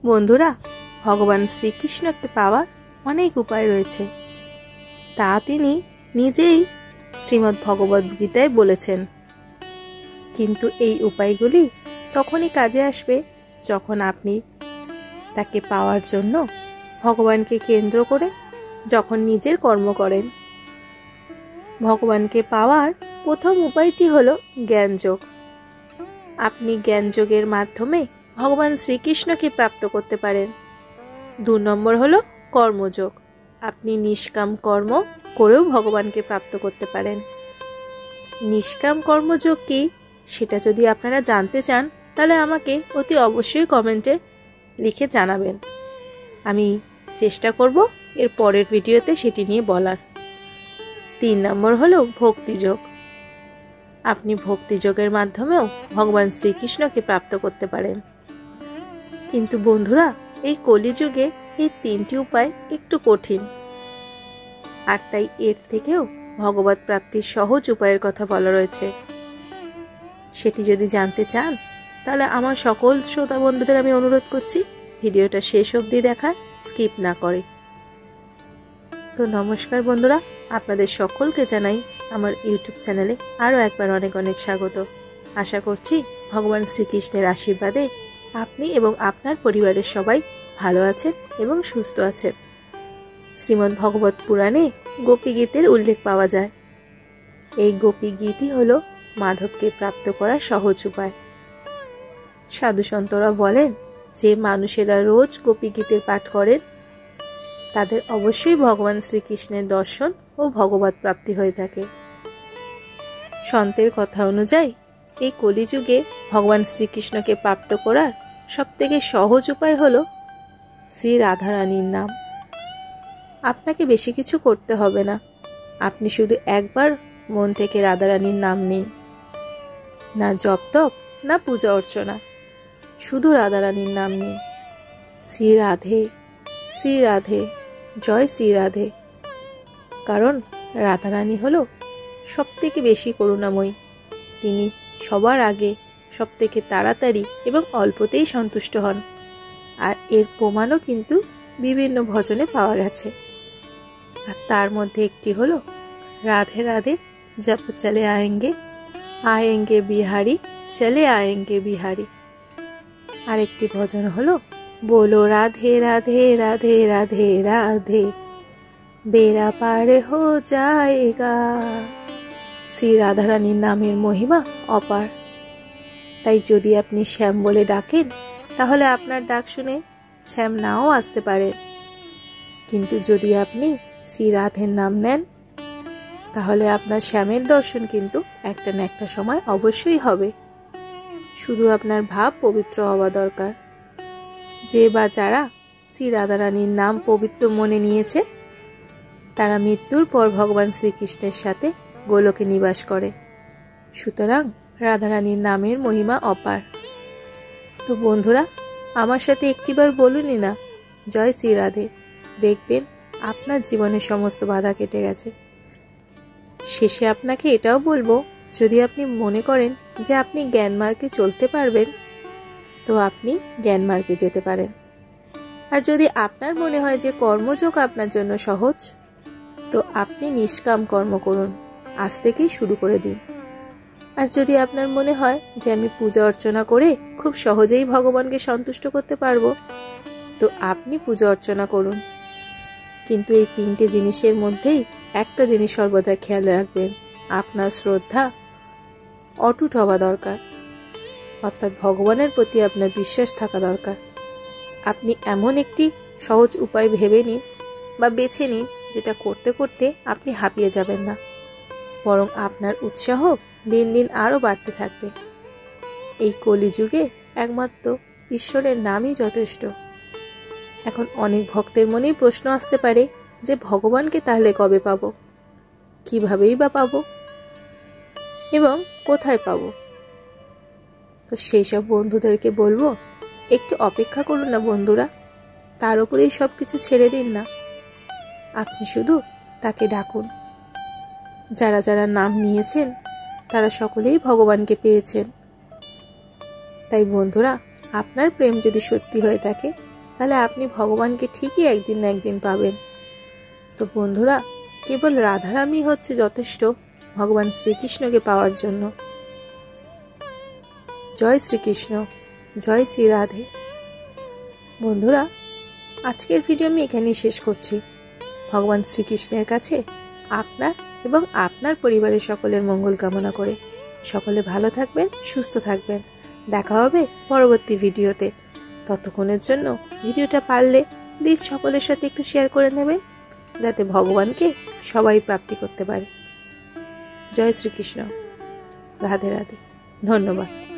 বন্ধুরা, ভগবান শ্রীকৃষ্ণকে পাওয়ার অনেক উপায় রয়েছে, তা তিনি নিজেই শ্রীমদ্ ভগবদ গীতায় বলেছেন। কিন্তু এই উপায়গুলি তখনই কাজে আসবে যখন আপনি তাকে পাওয়ার জন্য ভগবানকে কেন্দ্র করে যখন নিজের কর্ম করেন। ভগবানকে পাওয়ার প্রথম উপায়টি হলো জ্ঞানযোগ। আপনি জ্ঞানযোগের মাধ্যমে ভগবান শ্রীকৃষ্ণকে প্রাপ্ত করতে পারেন। 2 নম্বর হলো কর্মযোগ। আপনি নিষ্কাম কর্ম করেও ভগবানকে প্রাপ্ত করতে পারেন। নিষ্কাম কর্মযোগ কি, সেটা যদি আপনারা জানতে চান তাহলে আমাকে অতি অবশ্যই কমেন্টে লিখে জানাবেন। আমি চেষ্টা করব এর পরের ভিডিওতে সেটি নিয়ে বলার। 3 নম্বর হলো ভক্তিযোগ। আপনি ভক্তিযোগের মাধ্যমেও ভগবান শ্রীকৃষ্ণকে প্রাপ্ত করতে পারেন। কিন্তু বন্ধুরা, এই কলিযুগে এই 3টি উপায় একটু কঠিন, আর তাই এর থেকেও ভগবত প্রাপ্তির সহজ উপায়ের কথা বলা রয়েছে। সেটি যদি জানতে চান তাহলে আমার সকল শ্রোতা বন্ধুদের আমি অনুরোধ করছি ভিডিওটা শেষ অবধি দেখার, স্কিপ না করে। তো নমস্কার বন্ধুরা, আপনাদের সকলকে জানাই আমার ইউটিউব চ্যানেলে আরও একবার অনেক অনেক স্বাগত। আশা করছি ভগবান শ্রীকৃষ্ণের আশীর্বাদে আপনি এবং আপনার পরিবারের সবাই ভালো আছেন এবং সুস্থ আছেন। শ্রীমদ্ ভগবত পুরাণে গোপী গীতের উল্লেখ পাওয়া যায়। এই গোপী গীতই হল মাধবকে প্রাপ্ত করার সহজ উপায়। সাধু সন্তরা বলেন যে মানুষেরা রোজ গোপী গীতের পাঠ করেন তাদের অবশ্যই ভগবান শ্রীকৃষ্ণের দর্শন ও ভগবত প্রাপ্তি হয়ে থাকে। সন্তের কথা অনুযায়ী এই কলিযুগে ভগবান শ্রীকৃষ্ণকে প্রাপ্ত করার সবথেকে সহজ উপায় হল শ্রী রাধারানীর নাম। আপনাকে বেশি কিছু করতে হবে না, আপনি শুধু একবার মন থেকে রাধারানীর নাম নিন। না জপ তপ, না পূজা অর্চনা, শুধু রাধারানীর নাম নিন। শ্রী রাধে, শ্রী রাধে, জয় শ্রী রাধে। কারণ রাধারানী হল সবথেকে বেশি করুণাময়ী। তিনি সবার আগে সবথেকে তাড়াতাড়ি এবং অল্পতেই সন্তুষ্ট হন, আর এর প্রমাণও কিন্তু বিভিন্ন ভজনে পাওয়া গেছে। আর তার মধ্যে একটি হলো রাধে রাধে জপ চলে আয়েঙ্গে, আয়েঙ্গে বিহারি, চলে আয়েঙ্গে বিহারি। আরেকটি ভজন হলো बोलो राधे राधे राधे राधे राधे बेड़ा पार हो जाएगा। শ্রী রাধারানীর নামের মহিমা অপার। তাই যদি আপনি শ্যাম বলে ডাকেন তাহলে আপনার ডাক শুনে শ্যাম নাও আসতে পারে, কিন্তু যদি আপনি শ্রী রাধের নাম নেন তাহলে আপনার শ্যামের দর্শন কিন্তু একটা না একটা সময় অবশ্যই হবে। শুধু আপনার ভাব পবিত্র হওয়া দরকার। যে বা যারা শ্রী রাধারানীর নাম পবিত্র মনে নিয়েছে তারা মৃত্যুর পর ভগবান শ্রীকৃষ্ণের সাথে গোলকে নিবাস করে। সুতরাং রাধারানীর নামের মহিমা অপার। তো বন্ধুরা, আমার সাথে একটিবার বলুনই না জয় শ্রী রাধে। দেখবেন আপনার জীবনের সমস্ত বাধা কেটে গেছে। শেষে আপনাকে এটাও বলবো, যদি আপনি মনে করেন যে আপনি জ্ঞান মার্গে চলতে পারবেন তো আপনি জ্ঞান মার্গে যেতে পারেন। আর যদি আপনার মনে হয় যে কর্মযোগ আপনার জন্য সহজ, তো আপনি নিষ্কাম কর্ম করুন, আজ থেকেই শুরু করে দিন। আর যদি আপনার মনে হয় যে আমি পূজা অর্চনা করে খুব সহজেই ভগবানকে সন্তুষ্ট করতে পারবো, তো আপনি পূজা অর্চনা করুন। কিন্তু এই 3টে জিনিসের মধ্যেই একটা জিনিস সর্বদা খেয়াল রাখবেন, আপনার শ্রদ্ধা অটুট হওয়া দরকার। অর্থাৎ ভগবানের প্রতি আপনার বিশ্বাস থাকা দরকার। আপনি এমন একটি সহজ উপায় ভেবে নিন বা বেছে নিন যেটা করতে করতে আপনি হাঁপিয়ে যাবেন না, বরং আপনার উৎসাহ দিন দিন আরও বাড়তে থাকবে। এই কলিযুগে একমাত্র ঈশ্বরের নামই যথেষ্ট। এখন অনেক ভক্তের মনেই প্রশ্ন আসতে পারে যে ভগবানকে তাহলে কবে পাবো, কিভাবেই বা পাবো এবং কোথায় পাবো? তো সেই সব বন্ধুদেরকে বলবো, একটু অপেক্ষা করুন না বন্ধুরা, তার উপরেই সব কিছু ছেড়ে দিন না। আপনি শুধু তাকে ডাকুন। যারা যারা নাম নিয়েছেন তারা সকলেই ভগবানকে পেয়েছেন। তাই বন্ধুরা, আপনার প্রেম যদি সত্যি হয়ে থাকে তাহলে আপনি ভগবানকে ঠিকই একদিন না একদিন পাবেন। তো বন্ধুরা, কেবল রাধারামই হচ্ছে যথেষ্ট ভগবান শ্রীকৃষ্ণকে পাওয়ার জন্য। জয় শ্রীকৃষ্ণ, জয় শ্রী রাধে। বন্ধুরা, আজকের ভিডিও আমি এখানেই শেষ করছি। ভগবান শ্রীকৃষ্ণের কাছে আপনার এবং আপনার পরিবারের সকলের মঙ্গল কামনা করে সকলে ভালো থাকবেন, সুস্থ থাকবেন। দেখা হবে পরবর্তী ভিডিওতে। ততক্ষণের জন্য ভিডিওটা পারলে প্লিজ সকলের সাথে একটু শেয়ার করে নেবেন, যাতে ভগবানকে সবাই প্রাপ্তি করতে পারে। জয় শ্রীকৃষ্ণ, রাধে রাধে, ধন্যবাদ।